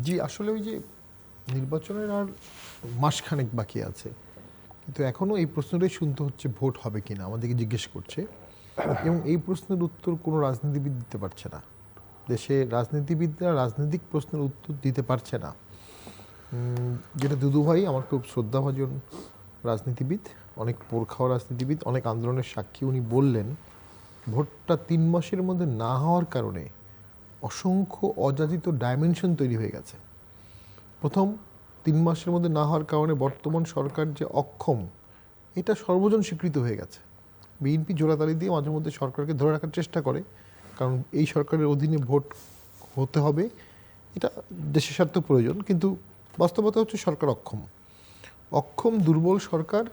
জি, আসলে ওই যে নির্বাচনের আর মাসখানেক বাকি আছে, কিন্তু এখনও এই প্রশ্নটাই শুনতে হচ্ছে ভোট হবে কিনা, আমাদেরকে জিজ্ঞেস করছে। এবং এই প্রশ্নের উত্তর কোনো রাজনীতিবিদ দিতে পারছে না। দেশে রাজনীতিবিদরা রাজনৈতিক প্রশ্নের উত্তর দিতে পারছে না। যেটা দুদু ভাই আমার খুব শ্রদ্ধাভাজন রাজনীতিবিদ, অনেক পোরখাওয়া রাজনীতিবিদ, অনেক আন্দোলনের সাক্ষী, উনি বললেন ভোটটা 3 মাসের মধ্যে না হওয়ার কারণে অসংখ্য অযাচিত ডাইমেনশন তৈরি হয়ে গেছে। প্রথম, 3 মাসের মধ্যে না হওয়ার কারণে বর্তমান সরকার যে অক্ষম, এটা সর্বজন স্বীকৃত হয়ে গেছে। বিএনপি জোড়াতালি দিয়ে মাঝে মধ্যে সরকারকে ধরে রাখার চেষ্টা করে, কারণ এই সরকারের অধীনে ভোট হতে হবে, এটা দেশের স্বার্থ প্রয়োজন। কিন্তু বাস্তবতা হচ্ছে সরকার অক্ষম দুর্বল সরকার,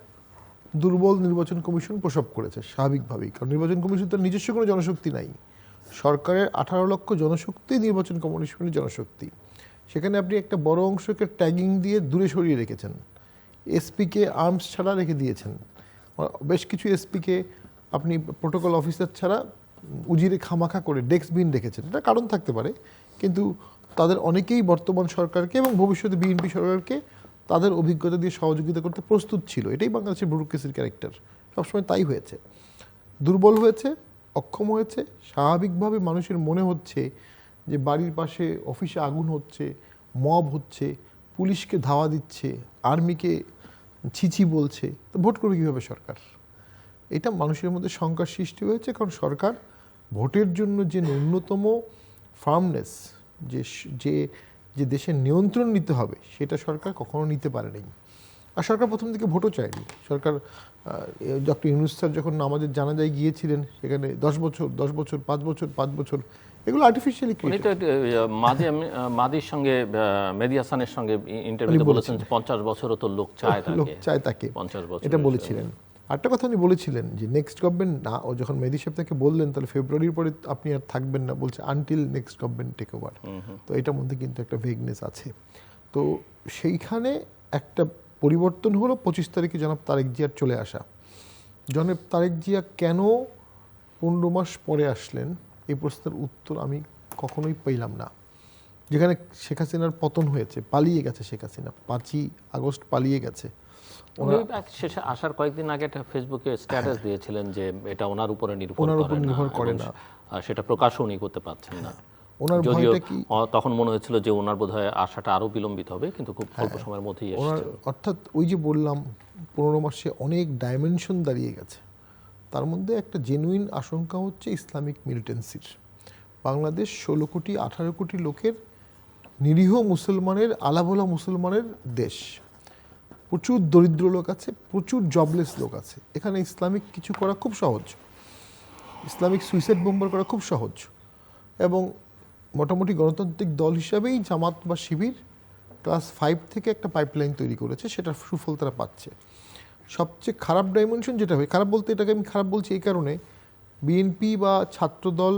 দুর্বল নির্বাচন কমিশন প্রসব করেছে স্বাভাবিকভাবেই। কারণ নির্বাচন কমিশন তার নিজস্ব কোনো জনশক্তি নাই। সরকারের 18 লক্ষ জনশক্তি নির্বাচন কমিশনের জনশক্তি। সেখানে আপনি একটা বড় অংশকে ট্যাগিং দিয়ে দূরে সরিয়ে রেখেছেন, এসপিকে আর্মস ছাড়া রেখে দিয়েছেন, বেশ কিছু এসপিকে আপনি প্রোটোকল অফিসার ছাড়া উজিরে খামাখা করে ডেস্ক বিন রেখেছেন। এটা কারণ থাকতে পারে, কিন্তু তাদের অনেকেই বর্তমান সরকারকে এবং ভবিষ্যতে বিএনপি সরকারকে তাদের অভিজ্ঞতা দিয়ে সহযোগিতা করতে প্রস্তুত ছিল। এটাই বাংলাদেশের ব্যুরোক্রেসির ক্যারেক্টার, সবসময় তাই হয়েছে। দুর্বল হয়েছে, অক্ষম হয়েছে, স্বাভাবিকভাবে মানুষের মনে হচ্ছে যে বাড়ির পাশে অফিসে আগুন হচ্ছে, মব হচ্ছে, পুলিশকে ধাওয়া দিচ্ছে, আর্মিকে ছিছি বলছে, তো ভোট করবে কীভাবে সরকার? এটা মানুষের মধ্যে শঙ্কার সৃষ্টি হয়েছে, কারণ সরকার ভোটের জন্য যে ন্যূনতম ফার্মনেস, যে যে দেশের নিয়ন্ত্রণ নিতে হবে, সেটা সরকার কখনো নিতে পারেনি। আর সরকার প্রথম দিকে ভোটও চায়নি। সরকার ডক্টর ইউনূস স্যার যখন আমাদের জানাজায় গিয়েছিলেন, সেখানে 10 বছর 10 বছর 5 বছর 5 বছর, এগুলো আর্টিফিশিয়ালি ক্রিয়েটেড। মাদির সঙ্গে মেহেদী হাসানের সঙ্গে ইন্টারভিউতে বলেছেন যে 50 বছরও তো লোক চায় তাকে 50 বছর, এটা বলেছিলেন। আরেকটা কথা উনি বলেছিলেন যে নেক্সট গভর্নমেন্ট না, ও যখন মেহেদী সাহেব তাকে বললেন তাহলে ফেব্রুয়ারির পরে আপনি আর থাকবেন না, বলছে until next government take over. তো এটার মধ্যে কিন্তু একটা ভেগনেস আছে। তো সেইখানে একটা পরিবর্তন হলো 25 তারিখে জনাব তারেক জিয়ার চলে আসা। জনাব তারেক জিয়া কেন 15 মাস পরে আসলেন, এই প্রশ্নের উত্তর আমি কখনোই পেলাম না। যেখানে শেখ হাসিনার পতন হয়েছে, পালিয়ে গেছে শেখ হাসিনা, 5ই আগস্ট পালিয়ে গেছে। শেষে আসার কয়েকদিন আগে একটা ফেসবুকে স্ট্যাটাস দিয়েছিলেন যে এটা ওনার উপরে নির্ভর করে না, সেটা প্রকাশও উনি করতে পারছেন না। ওনার ভয়টা কি, তখন মনে হয়েছিল যে ওনার বোধহয় আসাটা আরো বিলম্বিত হবে, কিন্তু খুব অল্প সময়ের মধ্যেই এসেছে। অর্থাৎ ওই যে বললাম 15 মাসে অনেক ডাইমেনশন দাঁড়িয়ে গেছে। তার মধ্যে একটা জেনুইন আশঙ্কা হচ্ছে ইসলামিক মিলিটেন্সির। বাংলাদেশ 16 কোটি 18 কোটি লোকের নিরীহ মুসলমানের, আলাভোলা মুসলমানের দেশ। প্রচুর দরিদ্র লোক আছে, প্রচুর জবলেস লোক আছে। এখানে ইসলামিক কিছু করা খুব সহজ, ইসলামিক সুইসাইড বোম্বার করা খুব সহজ। এবং মোটামুটি গণতান্ত্রিক দল হিসাবেই জামাত বা শিবির ক্লাস 5 থেকে একটা পাইপলাইন তৈরি করেছে, সেটা সুফল তারা পাচ্ছে। সবচেয়ে খারাপ ডাইমেনশন যেটা হয়, খারাপ বলতে এটাকে আমি খারাপ বলছি এই কারণে, বিএনপি বা ছাত্রদল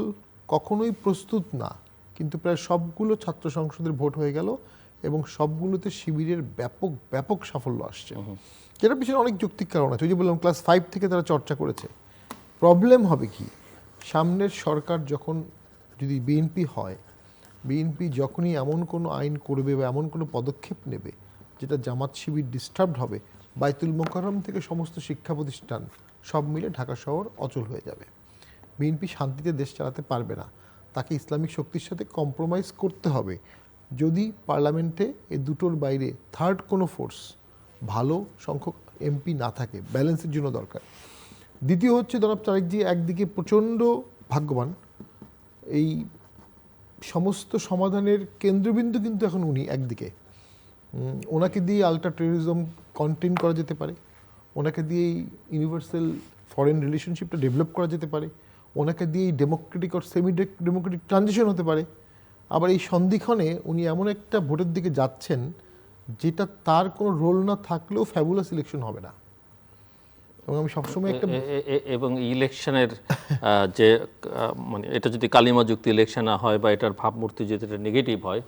কখনোই প্রস্তুত না, কিন্তু প্রায় সবগুলো ছাত্র সংসদের ভোট হয়ে গেল এবং সবগুলোতে শিবিরের ব্যাপক ব্যাপক সাফল্য আসছে। যেটার পিছনে অনেক যৌক্তিক কারণ আছে। ওই যে বললাম ক্লাস 5 থেকে তারা চর্চা করেছে। প্রবলেম হবে কি, সামনের সরকার যখন যদি বিএনপি হয়, বিএনপি যখনই এমন কোনো আইন করবে বা এমন কোনো পদক্ষেপ নেবে যেটা জামাত শিবির ডিস্টার্বড হবে, বাইতুল মোকাররম থেকে সমস্ত শিক্ষা প্রতিষ্ঠান সব মিলে ঢাকা শহর অচল হয়ে যাবে। বিএনপি শান্তিতে দেশ চালাতে পারবে না, তাকে ইসলামিক শক্তির সাথে কম্প্রোমাইজ করতে হবে। যদি পার্লামেন্টে এই দুটোর বাইরে থার্ড কোনো ফোর্স, ভালো সংখ্যক এমপি না থাকে, ব্যালেন্সের জন্য দরকার। দ্বিতীয় হচ্ছে জনাব তারেক জি একদিকে প্রচণ্ড ভাগ্যবান, এই সমস্ত সমাধানের কেন্দ্রবিন্দু কিন্তু এখন উনি। একদিকে ওনাকে দিয়ে আলট্রা টেরোরিজম কন্টেইন করা যেতে পারে, ওনাকে দিয়েই ইউনিভার্সাল ফরেন রিলেশনশিপটা ডেভেলপ করা যেতে পারে, ওনাকে দিয়েই ডেমোক্রেটিক আর সেমি ডেমোক্রেটিক ট্রানজিশন হতে পারে। আবার এই সন্ধিক্ষণে উনি এমন একটা ভোটের দিকে যাচ্ছেন যেটা তার কোনো রোল না থাকলেও ফ্যাবুলাস ইলেকশন হবে না। এবং আমি সবসময় একটা এবং ইলেকশনের যে মানে এটা যদি কালিমা যুক্ত ইলেকশন না হয় বা এটার ভাবমূর্তি যদি এটা নেগেটিভ হয়,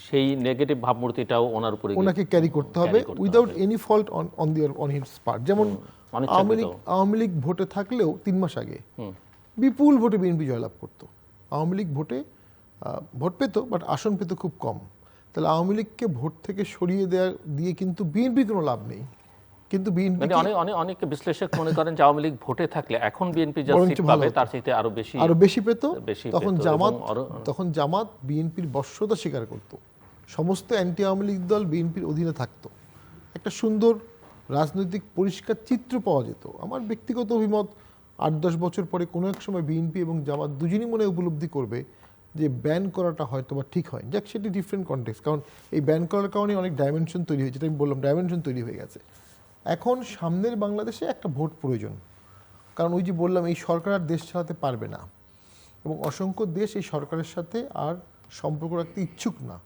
সেই নেগেটিভ ভাবমূর্তিটাও ওনার উপরে ওনাকে ক্যারি করতে হবে without any fault on his part. যেমন আওয়ামী লীগ ভোটে থাকলেও 3 মাস আগে বিপুল ভোটে বিএনপি জয়লাভ করতো। আওয়ামী লীগ ভোটে ভোট পেত, বাট আসন পেত খুব কম। তাহলে আওয়ামী লীগকে ভোট থেকে সরিয়ে দিয়ে কিন্তু বিএনপি কোনো লাভ নেই। কিন্তু বিএনপি মানে অনেক বিশ্লেষক মনে করেন যে আওয়ামী লীগ ভোটে থাকলে এখন বিএনপি যা বরঞ্চ সিট ভালো পাবে হতো। তার চাইতে আরো বেশি পেত। তখন পেত জামাত এবং তখন জামাত বিএনপির বশ্যতা স্বীকার করত, সমস্ত অ্যান্টি আওয়ামী লীগ দল বিএনপির অধীনে থাকতো, একটা সুন্দর রাজনৈতিক পরিষ্কার চিত্র পাওয়া যেত। আমার ব্যক্তিগত অভিমত 8-10 বছর পরে কোনো এক সময় বিএনপি এবং জামাত দুজনই মনে উপলব্ধি করবে যে ব্যান করাটা হয়তো বা ঠিক হয়, যাক সেটি ডিফারেন্ট কনটেক্সট, কারণ এই ব্যান করার কারণে অনেক ডাইমেনশন তৈরি হয়েছে, যেটা আমি বললাম ডাইমেনশন তৈরি হয়ে গেছে। এখন সামনের বাংলাদেশে একটা ভোট প্রয়োজন, কারণ ওই যে বললাম এই সরকার আর দেশ চালাতে পারবে না এবং অসংখ্য দেশ এই সরকারের সাথে আর সম্পর্ক রাখতে ইচ্ছুক না।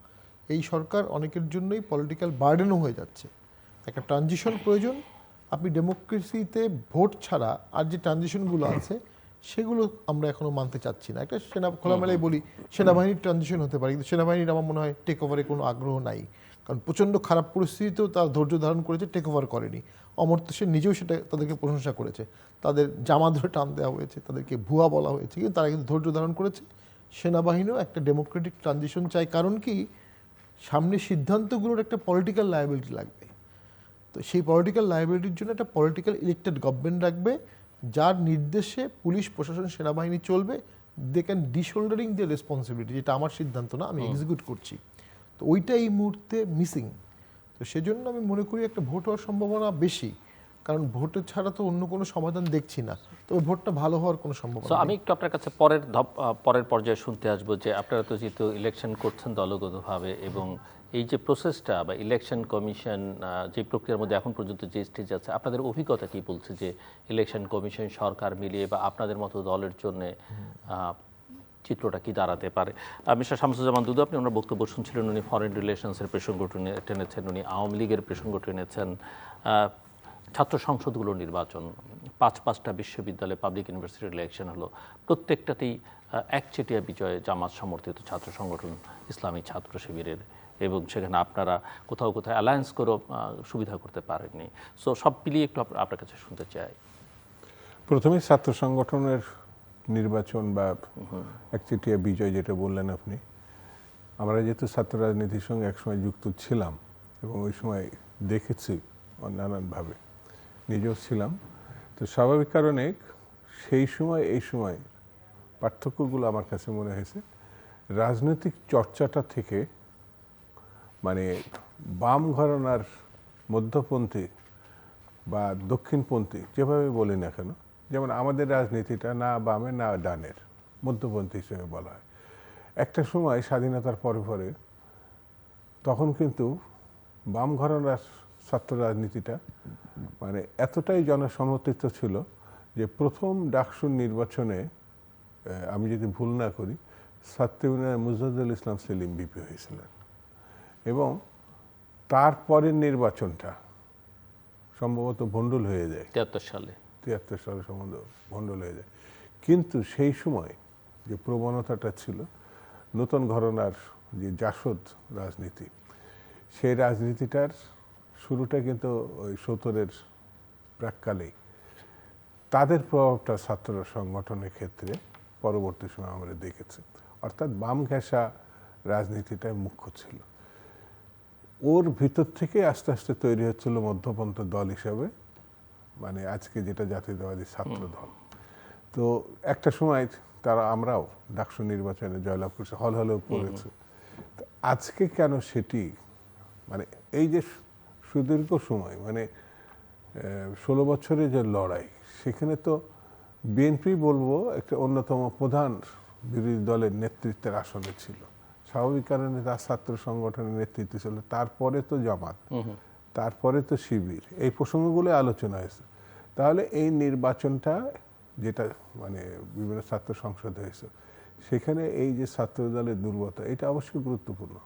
এই সরকার অনেকের জন্যই পলিটিক্যাল বার্ডেনও হয়ে যাচ্ছে। একটা ট্রানজিশন প্রয়োজন। আপনি ডেমোক্রেসিতে ভোট ছাড়া আর যে ট্রানজিশনগুলো আছে সেগুলো আমরা এখনও মানতে চাচ্ছি না। একটা খোলামেলায় বলি সেনাবাহিনীর ট্রানজিশন হতে পারে, কিন্তু সেনাবাহিনীর আমার মনে হয় টেক ওভারে কোনো আগ্রহ নাই, কারণ প্রচণ্ড খারাপ পরিস্থিতিতেও তারা ধৈর্য ধারণ করেছে, টেক ওভার করেনি। অমর্ত্য সেন নিজেও সেটা তাদেরকে প্রশংসা করেছে, তাদের জামা ধরে টান দেওয়া হয়েছে, তাদেরকে ভুয়া বলা হয়েছে, কিন্তু তারা কিন্তু ধৈর্য ধারণ করেছে। সেনাবাহিনীও একটা ডেমোক্রেটিক ট্রানজিশন চাই, কারণ কি সামনে সিদ্ধান্তগুলোর একটা পলিটিক্যাল লায়াবিলিটি লাগবে। তো সেই পলিটিক্যাল লায়াবিলিটির জন্য একটা পলিটিক্যাল ইলেক্টেড গভর্নমেন্ট রাখবে, যার নির্দেশে পুলিশ প্রশাসন সেনাবাহিনী চলবে। দে ক্যান ডিশোল্ডারিং দ্য রেসপন্সিবিলিটি, যেটা আমার সিদ্ধান্ত না, আমি এক্সিকিউট করছি। তো ওইটা এই মুহূর্তে মিসিং। তো সেজন্য আমি মনে করি একটা ভোট হওয়ার সম্ভাবনা বেশি, কারণ ভোটের ছাড়া তো অন্য কোনো সমাধান দেখছি না। তবে ভোটটা ভালো হওয়ার কোনো সম্ভাবনা নেই। আমি একটু আপনার কাছে পরের পর্যায়ে শুনতে আসবো যে আপনারা তো যেহেতু ইলেকশন করছেন দলগতভাবে, এবং এই যে প্রসেসটা বা ইলেকশন কমিশন যে প্রক্রিয়ার মধ্যে এখন পর্যন্ত যে স্টেজ আছে, আপনাদের অভিজ্ঞতা কি বলছে যে ইলেকশন কমিশন সরকার মিলিয়ে বা আপনাদের মতো দলের জন্য চিত্রটা কি দাঁড়াতে পারে? মিস্টার শামসুজ্জামান দুদু, আপনি ওনার বক্তব্য শুনছিলেন, উনি ফরেন রিলেশনসের প্রসঙ্গ টেনেছেন, উনি আওয়ামী লীগের প্রসঙ্গ টেনেছেন, ছাত্র সংসদগুলোর নির্বাচন, 5টা বিশ্ববিদ্যালয়ে পাবলিক ইউনিভার্সিটির ইলেকশন হলো, প্রত্যেকটাতেই একচেটিয়া বিজয় জামাত সমর্থিত ছাত্র সংগঠন ইসলামী ছাত্র শিবিরের, এবং সেখানে আপনারা কোথাও কোথাও অ্যালায়েন্স করেও সুবিধা করতে পারেননি। সো সব মিলিয়ে একটু আপনার কাছে শুনতে চাই। প্রথমে ছাত্র সংগঠনের নির্বাচন বা একচেটিয়া বিজয় যেটা বললেন আপনি, আমরা যেহেতু ছাত্র রাজনীতির সঙ্গে একসময় যুক্ত ছিলাম এবং ওই সময় দেখেছি নানানভাবে, নিজেও ছিলাম, তো স্বাভাবিক কারণে সেই সময় এই সময় পার্থক্যগুলো আমার কাছে মনে হয়েছে রাজনৈতিক চর্চাটা থেকে, মানে বাম ঘরানার মধ্যপন্থী বা দক্ষিণপন্থী যেভাবে বলি না কেন, যেমন আমাদের রাজনীতিটা না বামে না ডানের, মধ্যপন্থী হিসেবে বলা হয়। একটা সময় স্বাধীনতার পরে পরে তখন কিন্তু বাম ঘরানার ছাত্র রাজনীতিটা মানে এতটাই জনসমর্থিত ছিল যে প্রথম ডাকসুর নির্বাচনে, আমি যদি ভুল না করি, ছাত্র ইউনিয়নের মুজাহিদুল ইসলাম সেলিম বিপি হয়েছিলেন, এবং তারপরের নির্বাচনটা সম্ভবত ভণ্ডুল হয়ে যায় 73 সালে সম্বন্ধে ভণ্ডুল হয়ে যায়। কিন্তু সেই সময় যে প্রবণতাটা ছিল নতুন ঘরানার যে জাসদ রাজনীতি, সেই রাজনীতিটার শুরুটা কিন্তু ওই 70-এর প্রাককালেই, তাদের প্রভাবটা ছাত্র সংগঠনের ক্ষেত্রে পরবর্তী সময় আমরা দেখেছি। অর্থাৎ বাম ঘেঁষা রাজনীতিটা মুখ্য ছিল। ওর ভিতর থেকে আস্তে আস্তে তৈরি হচ্ছিল মধ্যপন্থা দল হিসাবে, মানে আজকে যেটা জাতীয়তাবাদী ছাত্র দল। তো একটা সময় আমরাও ডাকসু নির্বাচনে জয়লাভ করছি, হলেও পড়েছি। আজকে কেন সেটি, মানে এই যে সুদীর্ঘ সময়, মানে 16 বছরের যে লড়াই, সেখানে তো বিএনপি বলবো একটা অন্যতম প্রধান বিরোধী দলের নেতৃত্বের আসনে ছিল, স্বাভাবিক কারণে তার ছাত্র সংগঠনের নেতৃত্ব ছিল, তারপরে তো জামাত, তারপরে তো শিবির, এই প্রসঙ্গগুলো আলোচনা হয়েছে। তাহলে এই নির্বাচনটা যেটা মানে বিভিন্ন ছাত্র সংসদ হয়েছে, সেখানে এই যে ছাত্র দলের দুর্বলতা, এটা অবশ্যই গুরুত্বপূর্ণ।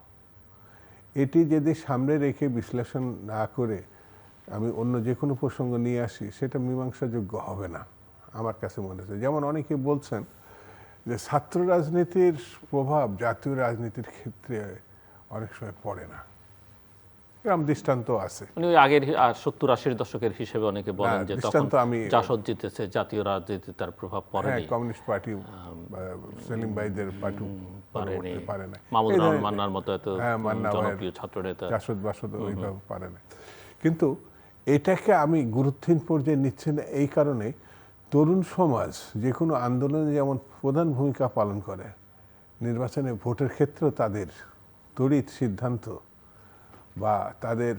এটি যদি সামনে রেখে বিশ্লেষণ না করে আমি অন্য যে কোনো প্রসঙ্গ নিয়ে আসি, সেটা মীমাংসাযোগ্য হবে না আমার কাছে মনে হচ্ছে। যেমন অনেকে বলছেন যে ছাত্র রাজনীতির প্রভাব জাতীয় রাজনীতির ক্ষেত্রে অনেক সময় পড়ে না, এরকম দৃষ্টান্ত আছে। উনি ওই আগের 70-80 দশকের হিসেবে অনেকে বলেন যে তখন জাসদ জিতেছে, জাতীয় রাজনীতি তার প্রভাব পড়েনি। কমিউনিস্ট পার্টি, সেলিম ভাইদের পার্টি পরবর্তী পারে না। মামুনুর এই রহমান ধরনের- মান্নার মতো এত হ্যাঁ, মান্না ভাইয়ের জনপ্রিয় ছাত্র নেতা জাসদ বাসদ ওইভাবে পারে না। কিন্তু এটাকে আমি গুরুত্বহীন পর্যায়ে নিচ্ছি না এই কারণে, তরুণ সমাজ যে কোনো আন্দোলনে যেমন প্রধান ভূমিকা পালন করে, নির্বাচনে ভোটের ক্ষেত্রেও তাদের তড়িৎ সিদ্ধান্ত বা তাদের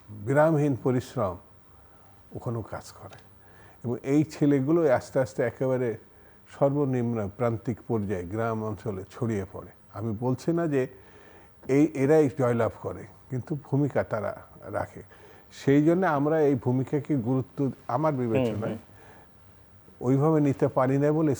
বিরামহীন পরিশ্রম ওখানেও কাজ করে। এবং এই ছেলেগুলো আস্তে আস্তে একেবারে সর্বনিম্ন প্রান্তিক পর্যায়ে গ্রাম অঞ্চলে ছড়িয়ে পড়ে। আমি বলছি না যে এরাই জয়লাভ করে, কিন্তু ভূমিকা তারা রাখে। সেই জন্য আমরা এই ভূমিকাকে গুরুত্ব আমার বিবেচনায় ওইভাবে নিতে পারি না বলে